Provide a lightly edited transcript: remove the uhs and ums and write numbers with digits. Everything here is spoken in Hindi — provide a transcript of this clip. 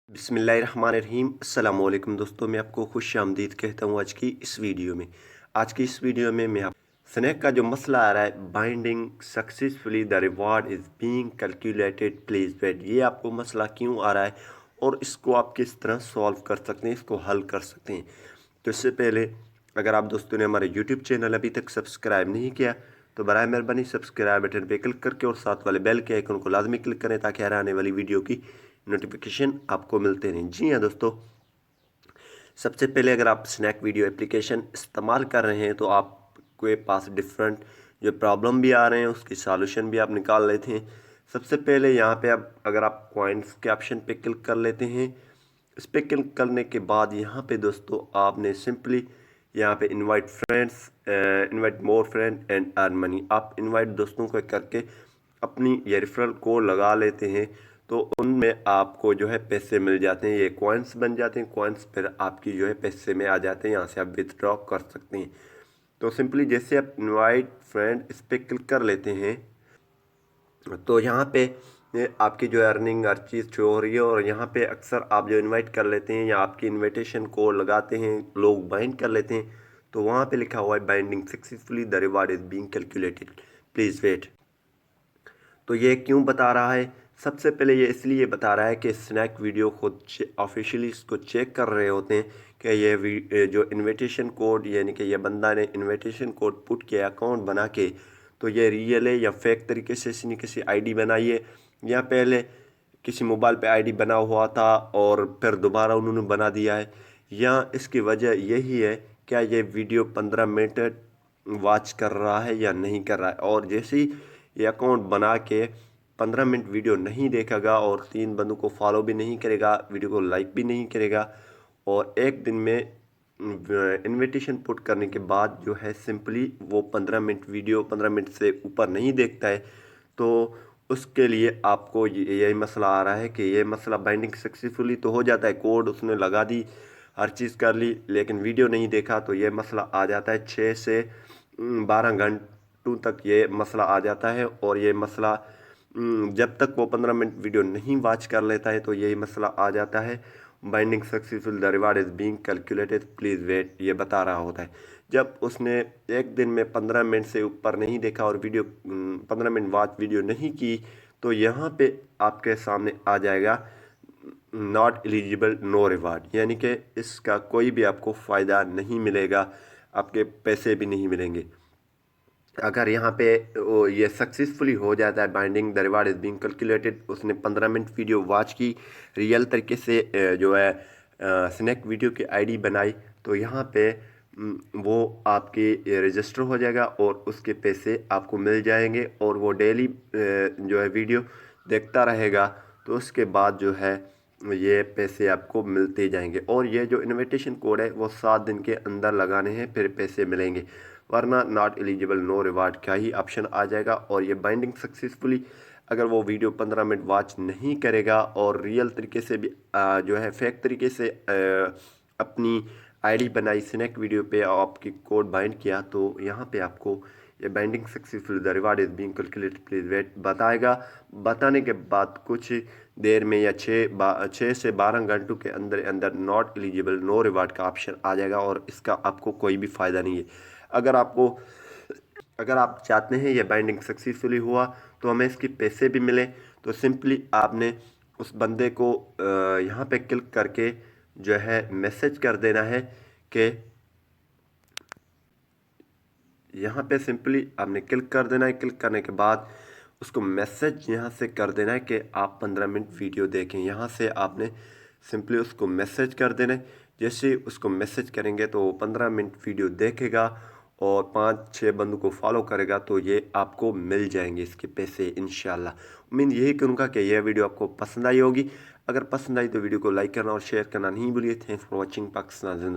बिस्मिल्लाहिर्रहमानिर्रहीम अस्सलाम वालेकुम दोस्तों, मैं आपको खुश आमदीद कहता हूँ आज की इस वीडियो में। आज की इस वीडियो में मैं स्नैक का जो मसला आ रहा है, binding successfully the reward is being calculated please wait, ये आपको मसला क्यों आ रहा है और इसको आप किस तरह सॉल्व कर सकते हैं, इसको हल कर सकते हैं। तो इससे पहले अगर आप दोस्तों ने हमारे यूट्यूब चैनल अभी तक सब्सक्राइब नहीं किया तो बराए मेहरबानी सब्सक्राइब बटन पे क्लिक करके और साथ वाले बेल के आइकन को लाजमी क्लिक करें ताकि हर आने वाली वीडियो की नोटिफिकेशन आपको मिलते रहें। जी हाँ दोस्तों, सबसे पहले अगर आप स्नैक वीडियो एप्लीकेशन इस्तेमाल कर रहे हैं तो आपके पास डिफरेंट जो प्रॉब्लम भी आ रहे हैं उसकी सॉल्यूशन भी आप निकाल लेते हैं। सबसे पहले यहाँ पे आप अगर आप कॉइन्स के ऑप्शन पे क्लिक कर लेते हैं, इस पर क्लिक करने के बाद यहाँ पे दोस्तों आपने सिंपली यहाँ पे invite friends, invite more friend and earn money, आप इनवाइट दोस्तों को करके अपनी ये रेफरल कोड लगा लेते हैं तो उनमें आपको जो है पैसे मिल जाते हैं, ये कॉइन्स बन जाते हैं। कॉइन्स फिर आपकी जो है पैसे में आ जाते हैं, यहाँ से आप विथड्रॉ कर सकते हैं। तो सिंपली जैसे आप इनवाइट फ्रेंड इस पर क्लिक कर लेते हैं तो यहाँ पे ये आपकी जो अर्निंग हर चीज़ शो हो रही है और यहाँ पे अक्सर आप जो इनवाइट कर लेते हैं या आपकी इनविटेशन कोड लगाते हैं, लोग बाइंड कर लेते हैं तो वहाँ पे लिखा हुआ है binding successfully the reward is being calculated please wait. तो ये क्यों बता रहा है? सबसे पहले ये इसलिए बता रहा है कि स्नैक वीडियो खुद ऑफिशियली इसको चेक कर रहे होते हैं कि ये जो इनविटेशन कोड यानी कि ये बंदा ने इनविटेशन कोड पुट किया अकाउंट बना के, तो ये रियल है या फेक तरीके से इसने किसी आईडी बनाई है या पहले किसी मोबाइल पे आईडी बना हुआ था और फिर दोबारा उन्होंने बना दिया है, या इसकी वजह यही है क्या ये वीडियो 15 मिनट वॉच कर रहा है या नहीं कर रहा है। और जैसे ही ये अकाउंट बना के 15 मिनट वीडियो नहीं देखेगा और 3 बंदों को फॉलो भी नहीं करेगा, वीडियो को लाइक भी नहीं करेगा और एक दिन में इनविटेशन पुट करने के बाद जो है सिंपली वो 15 मिनट वीडियो 15 मिनट से ऊपर नहीं देखता है, तो उसके लिए आपको यही मसला आ रहा है कि ये मसला बाइंडिंग सक्सेसफुली तो हो जाता है, कोड उसने लगा दी, हर चीज़ कर ली, लेकिन वीडियो नहीं देखा तो ये मसला आ जाता है। 6 से 12 घंटों तक ये मसला आ जाता है और ये मसला जब तक वो 15 मिनट वीडियो नहीं वॉच कर लेता है तो यही मसला आ जाता है। Binding successful the reward is being calculated please wait, ये बता रहा होता है। जब उसने एक दिन में 15 मिनट से ऊपर नहीं देखा और वीडियो 15 मिनट वॉच वीडियो नहीं की तो यहाँ पे आपके सामने आ जाएगा नॉट एलिजिबल नो रिवार्ड, यानी कि इसका कोई भी आपको फ़ायदा नहीं मिलेगा, आपके पैसे भी नहीं मिलेंगे। अगर यहाँ पे ये सक्सेसफुली हो जाता है binding the reward is being calculated, उसने 15 मिनट वीडियो वॉच की, रियल तरीके से जो है स्नैक वीडियो की आईडी बनाई, तो यहाँ पे वो आपके रजिस्टर हो जाएगा और उसके पैसे आपको मिल जाएंगे और वो डेली जो है वीडियो देखता रहेगा तो उसके बाद जो है ये पैसे आपको मिलते जाएंगे। और ये जो इनविटेशन कोड है वो 7 दिन के अंदर लगाने हैं फिर पैसे मिलेंगे, वरना नॉट एलिजिबल नो रिवार्ड का ही ऑप्शन आ जाएगा। और ये बाइंडिंग सक्सेसफुली अगर वो वीडियो 15 मिनट वॉच नहीं करेगा और रियल तरीके से भी जो है फेक तरीके से अपनी आईडी बनाई स्नैक वीडियो पे आपकी कोड बाइंड किया तो यहाँ पे आपको ये binding successful the reward is being calculated please wait बताएगा। बताने के बाद कुछ देर में या 6 से 12 घंटों के अंदर अंदर नॉट एलिजिबल नो रिवार्ड का ऑप्शन आ जाएगा और इसका आपको कोई भी फ़ायदा नहीं है। अगर आप चाहते हैं ये बाइंडिंग सक्सेसफुली हुआ तो हमें इसके पैसे भी मिले तो सिंपली आपने उस बंदे को यहाँ पे क्लिक करके जो है मैसेज कर देना है कि यहाँ पे सिंपली आपने क्लिक कर देना है। क्लिक करने के बाद उसको मैसेज यहाँ से कर देना है कि आप 15 मिनट वीडियो देखें, यहाँ से आपने सिंपली उसको मैसेज कर देना है। जैसे उसको मैसेज करेंगे तो वो 15 मिनट वीडियो देखेगा और 5-6 बंदों को फॉलो करेगा तो ये आपको मिल जाएंगे इसके पैसे इंशाल्लाह। उम्मीद यही करूँगा कि यह वीडियो आपको पसंद आई होगी। अगर पसंद आई तो वीडियो को लाइक करना और शेयर करना नहीं भूलिए। Thanks for watching. पाकिस्तान जिंदा।